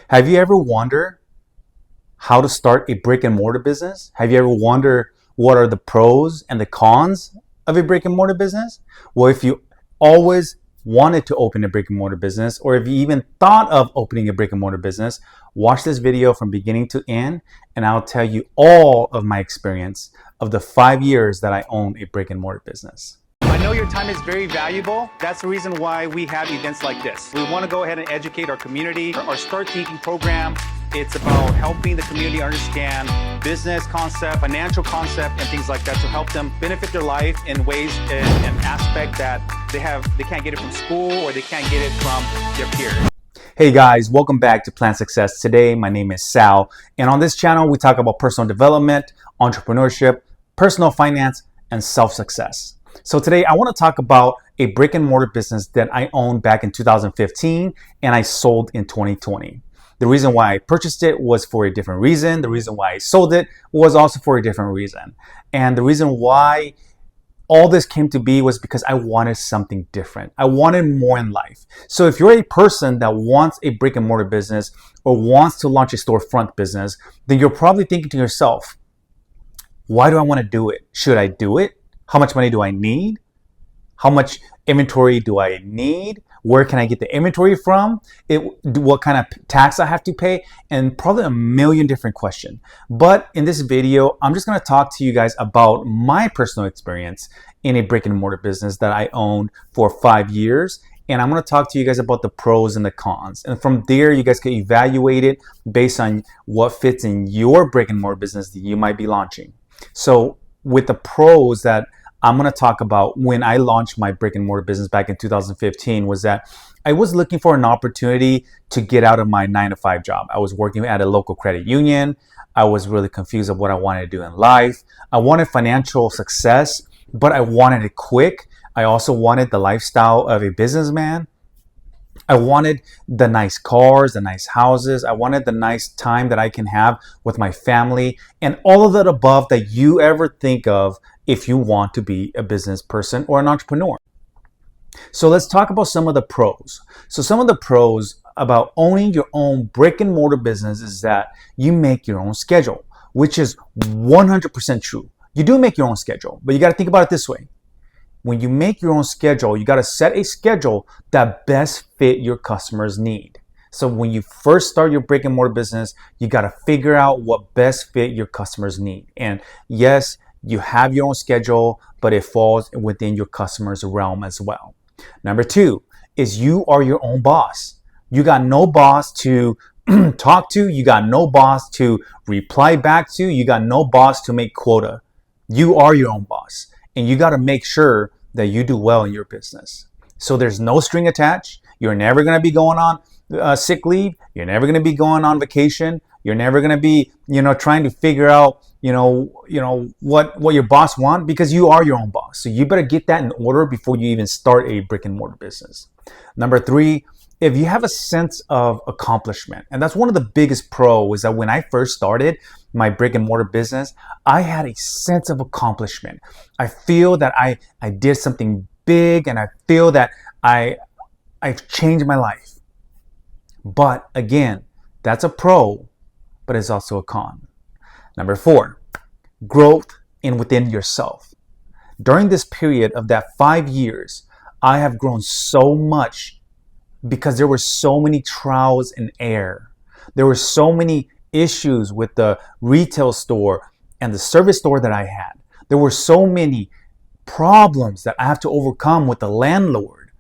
Have you ever wondered how to start a brick and mortar business? Have you ever wondered what are the pros and the cons of a brick and mortar business? Well, if you always wanted to open a brick and mortar business, or if you even thought of opening a brick and mortar business, watch this video from beginning to end, and I'll tell you all of my experience of the 5 years that I own a brick and mortar business. I know your time is very valuable. That's the reason why we have events like this. We want to go ahead and educate our community. Our Start Thinking program, it's about helping the community understand business concept, financial concept, and things like that to help them benefit their life in ways and aspect that they can't get it from school or they can't get it from their peers. Hey guys, welcome back to Plan Success. Today, my name is Sal, and on this channel, we talk about personal development, entrepreneurship, personal finance, and self-success. So today I want to talk about a brick and mortar business that I owned back in 2015 and I sold in 2020. The reason why I purchased it was for a different reason. The reason why I sold it was also for a different reason. And the reason why all this came to be was because I wanted something different. I wanted more in life. So if you're a person that wants a brick and mortar business or wants to launch a storefront business, then you're probably thinking to yourself, why do I want to do it? Should I do it? How much money do I need? How much inventory do I need? Where can I get the inventory from? What kind of tax I have to pay? And probably a million different questions. But in this video, I'm just going to talk to you guys about my personal experience in a brick and mortar business that I owned for 5 years. And I'm going to talk to you guys about the pros and the cons. And from there, you guys can evaluate it based on what fits in your brick and mortar business that you might be launching. So with the pros that I'm going to talk about when I launched my brick and mortar business back in 2015 was that I was looking for an opportunity to get out of my 9-to-5 job. I was working at a local credit union. I was really confused of what I wanted to do in life. I wanted financial success, but I wanted it quick. I also wanted the lifestyle of a businessman. I wanted the nice cars, the nice houses. I wanted the nice time that I can have with my family and all of that above that you ever think of if you want to be a business person or an entrepreneur. So let's talk about some of the pros. So some of the pros about owning your own brick and mortar business is that you make your own schedule, which is 100% true. You do make your own schedule, but you got to think about it this way. When you make your own schedule, you got to set a schedule that best fit your customer's need. So when you first start your brick and mortar business, you got to figure out what best fit your customer's need. And yes, you have your own schedule, but it falls within your customer's realm as well. Number 2 is you are your own boss. You got no boss to talk to. You got no boss to reply back to. You got no boss to make quota. You are your own boss. And you got to make sure that you do well in your business. So there's no string attached. You're never going to be going on sick leave. You're never going to be going on vacation. You're never going to be, trying to figure out, what your boss wants, because you are your own boss. So you better get that in order before you even start a brick and mortar business. Number 3, if you have a sense of accomplishment, and that's one of the biggest pros, is that when I first started my brick and mortar business, I had a sense of accomplishment. I feel that I did something big, and I feel that I've changed my life. But again, that's a pro, but it's also a con. Number 4, growth within yourself. During this period of that 5 years, I have grown so much because there were so many trials and error. There were so many issues with the retail store and the service store that I had. There were so many problems that I have to overcome with the landlord,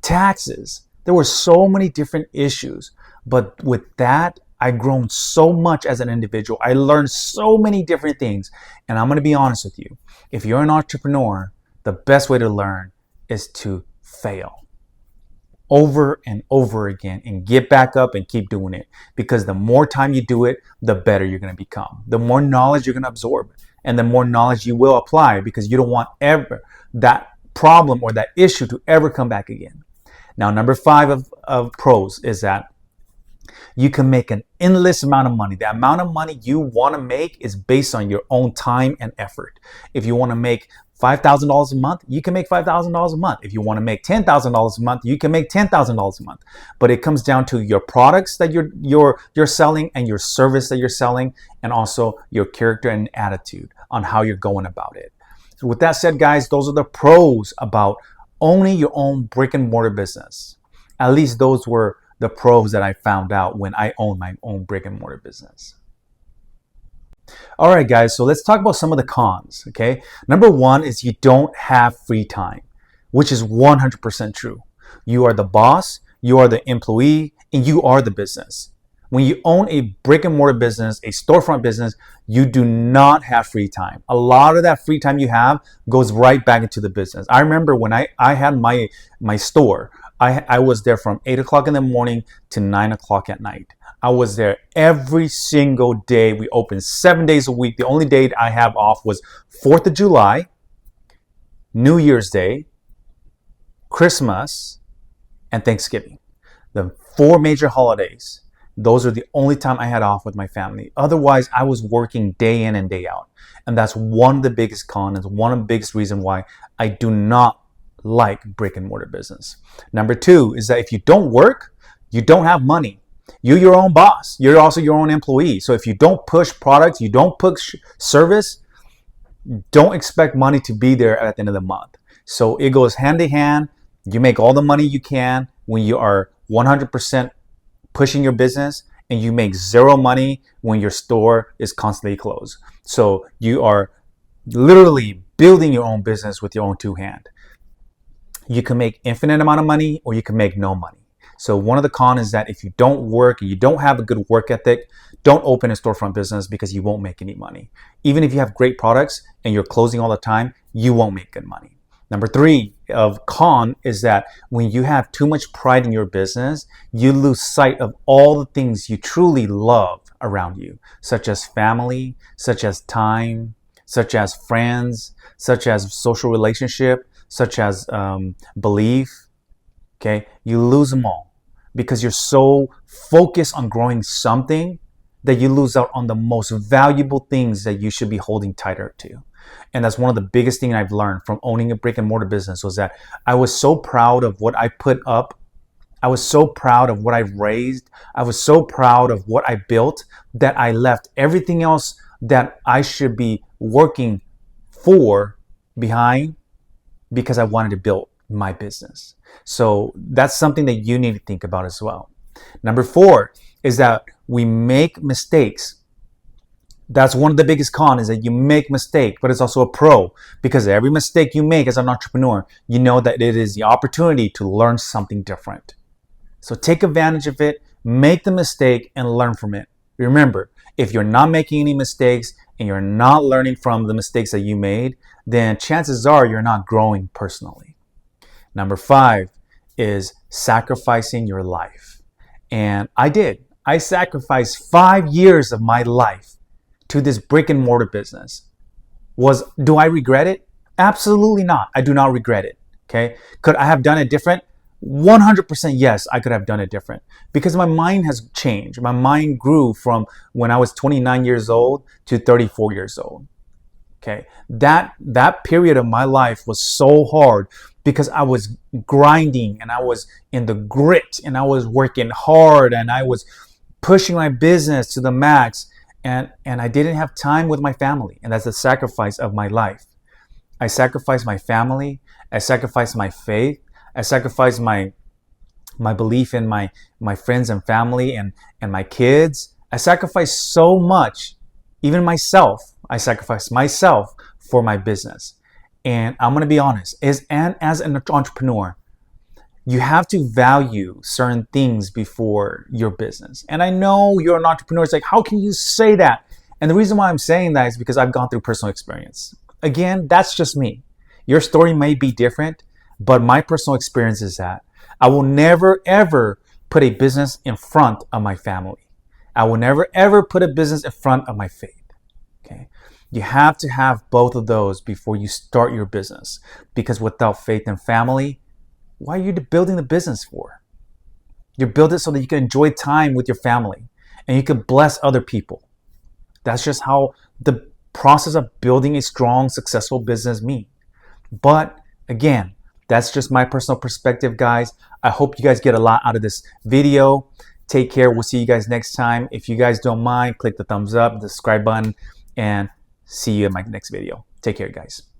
taxes. There were so many different issues. But with that, I've grown so much as an individual. I learned so many different things. And I'm going to be honest with you. If you're an entrepreneur, the best way to learn is to fail over and over again and get back up and keep doing it. Because the more time you do it, the better you're going to become. The more knowledge you're going to absorb and the more knowledge you will apply, because you don't want ever that problem or that issue to ever come back again. Now, number 5 of pros is that you can make an endless amount of money. The amount of money you want to make is based on your own time and effort. If you want to make $5,000 a month, you can make $5,000 a month. If you want to make $10,000 a month, you can make $10,000 a month. But it comes down to your products that you're selling and your service that you're selling, and also your character and attitude on how you're going about it. So with that said, guys, those are the pros about owning your own brick and mortar business. At least those were the pros that I found out when I owned my own brick and mortar business. All right, guys, so let's talk about some of the cons, okay? Number one is you don't have free time, which is 100% true. You are the boss, you are the employee, and you are the business. When you own a brick and mortar business, a storefront business, you do not have free time. A lot of that free time you have goes right back into the business. I remember when I had my store, I was there from 8 o'clock in the morning to 9 o'clock at night. I was there every single day. We opened 7 days a week. The only day I have off was 4th of July, New Year's Day, Christmas, and Thanksgiving. The 4 major holidays. Those are the only time I had off with my family. Otherwise, I was working day in and day out. And that's one of the biggest cons, and one of the biggest reasons why I do not like brick and mortar business. Number two is that if you don't work, you don't have money. You're your own boss. You're also your own employee. So if you don't push products, you don't push service, don't expect money to be there at the end of the month. So it goes hand in hand. You make all the money you can when you are 100% pushing your business, and you make zero money when your store is constantly closed. So you are literally building your own business with your own two hands. You can make infinite amount of money, or you can make no money. So one of the cons is that if you don't work and you don't have a good work ethic, don't open a storefront business because you won't make any money. Even if you have great products and you're closing all the time, you won't make good money. Number three of con is that when you have too much pride in your business, you lose sight of all the things you truly love around you, such as family, such as time, such as friends, such as social relationship, such as belief. Okay, you lose them all because you're so focused on growing something that you lose out on the most valuable things that you should be holding tighter to. And that's one of the biggest things I've learned from owning a brick and mortar business, was that I was so proud of what I put up. I was so proud of what I raised. I was so proud of what I built that I left everything else that I should be working for behind because I wanted to build my business. So that's something that you need to think about as well. Number four is that we make mistakes. That's one of the biggest cons, is that you make mistakes, but it's also a pro, because every mistake you make as an entrepreneur, you know that it is the opportunity to learn something different. So take advantage of it, make the mistake, and learn from it. Remember, if you're not making any mistakes and you're not learning from the mistakes that you made, then chances are you're not growing personally. Number five is sacrificing your life. And I did. I sacrificed 5 years of my life to this brick and mortar business. Do I regret it? Absolutely not. I do not regret it. Okay. Could I have done it different? 100% yes, I could have done it different, because my mind has changed. My mind grew from when I was 29 years old to 34 years old. Okay. That period of my life was so hard because I was grinding and I was in the grit and I was working hard and I was pushing my business to the max. And I didn't have time with my family. And that's the sacrifice of my life. I sacrificed my family. I sacrificed my faith. I sacrificed my belief in my friends and family and my kids. I sacrificed so much, even myself. I sacrificed myself for my business. And I'm going to be honest, as an entrepreneur, you have to value certain things before your business. And I know you're an entrepreneur. It's like, how can you say that? And the reason why I'm saying that is because I've gone through personal experience. Again, that's just me. Your story may be different, but my personal experience is that I will never, ever put a business in front of my family. I will never, ever put a business in front of my faith. Okay. You have to have both of those before you start your business, because without faith and family, why are you building the business for? You build it so that you can enjoy time with your family and you can bless other people. That's just how the process of building a strong, successful business means. But again, that's just my personal perspective, guys. I hope you guys get a lot out of this video. Take care. We'll see you guys next time. If you guys don't mind, click the thumbs up, the subscribe button, and see you in my next video. Take care, guys.